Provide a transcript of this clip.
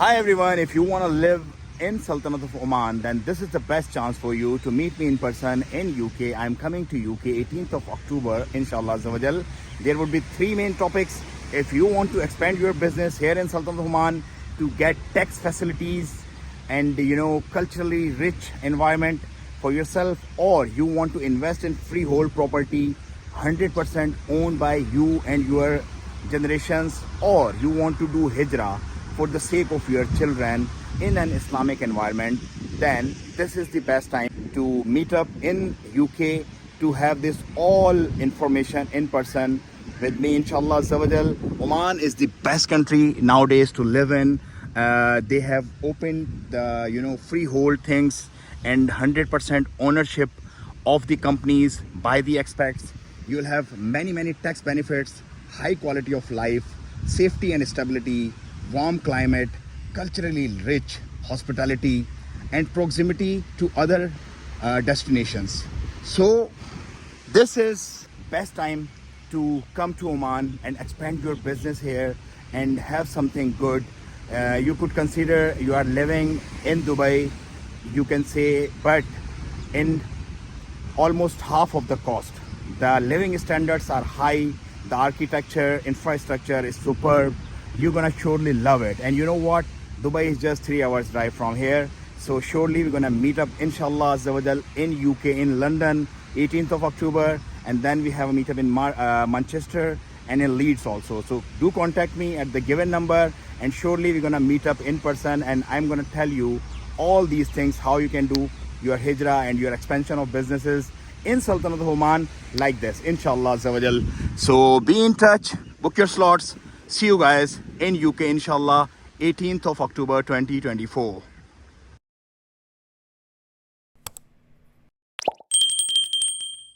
Hi everyone, if you want to live in Sultanate of Oman, then this is the best chance for you to meet me in person in UK. I'm coming to UK 18th of October, inshallah azawajal. There would be three main topics. If you want to expand your business here in Sultanate of Oman to get tax facilities and culturally rich environment for yourself, or you want to invest in freehold property 100% owned by you and your generations, or you want to do hijrah for the sake of your children in an Islamic environment, then this is the best time to meet up in UK to have this all information in person with me, inshallah azawajal. Oman is the best country nowadays to live in. They have opened the freehold things and 100% ownership of the companies by the expats. You'll have many tax benefits, high quality of life, safety and stability, warm climate, culturally rich hospitality, and proximity to other destinations. So this is best time to come to Oman and expand your business here and have something good. You could consider you are living in Dubai, you can say, but in almost half of the cost. The living standards are high, the architecture, infrastructure is superb. You're gonna surely love it. And you know what? Dubai is just 3 hours drive from here. So surely we're gonna meet up, inshallah azawajal, in UK, in London, 18th of October. And then we have a meetup in Manchester and in Leeds also. So do contact me at the given number, and surely we're gonna meet up in person, and I'm gonna tell you all these things, how you can do your hijrah and your expansion of businesses in Sultanate of Oman like this, inshallah azawajal. So be in touch, book your slots. See you guys in UK, inshallah, 18th of October 2024.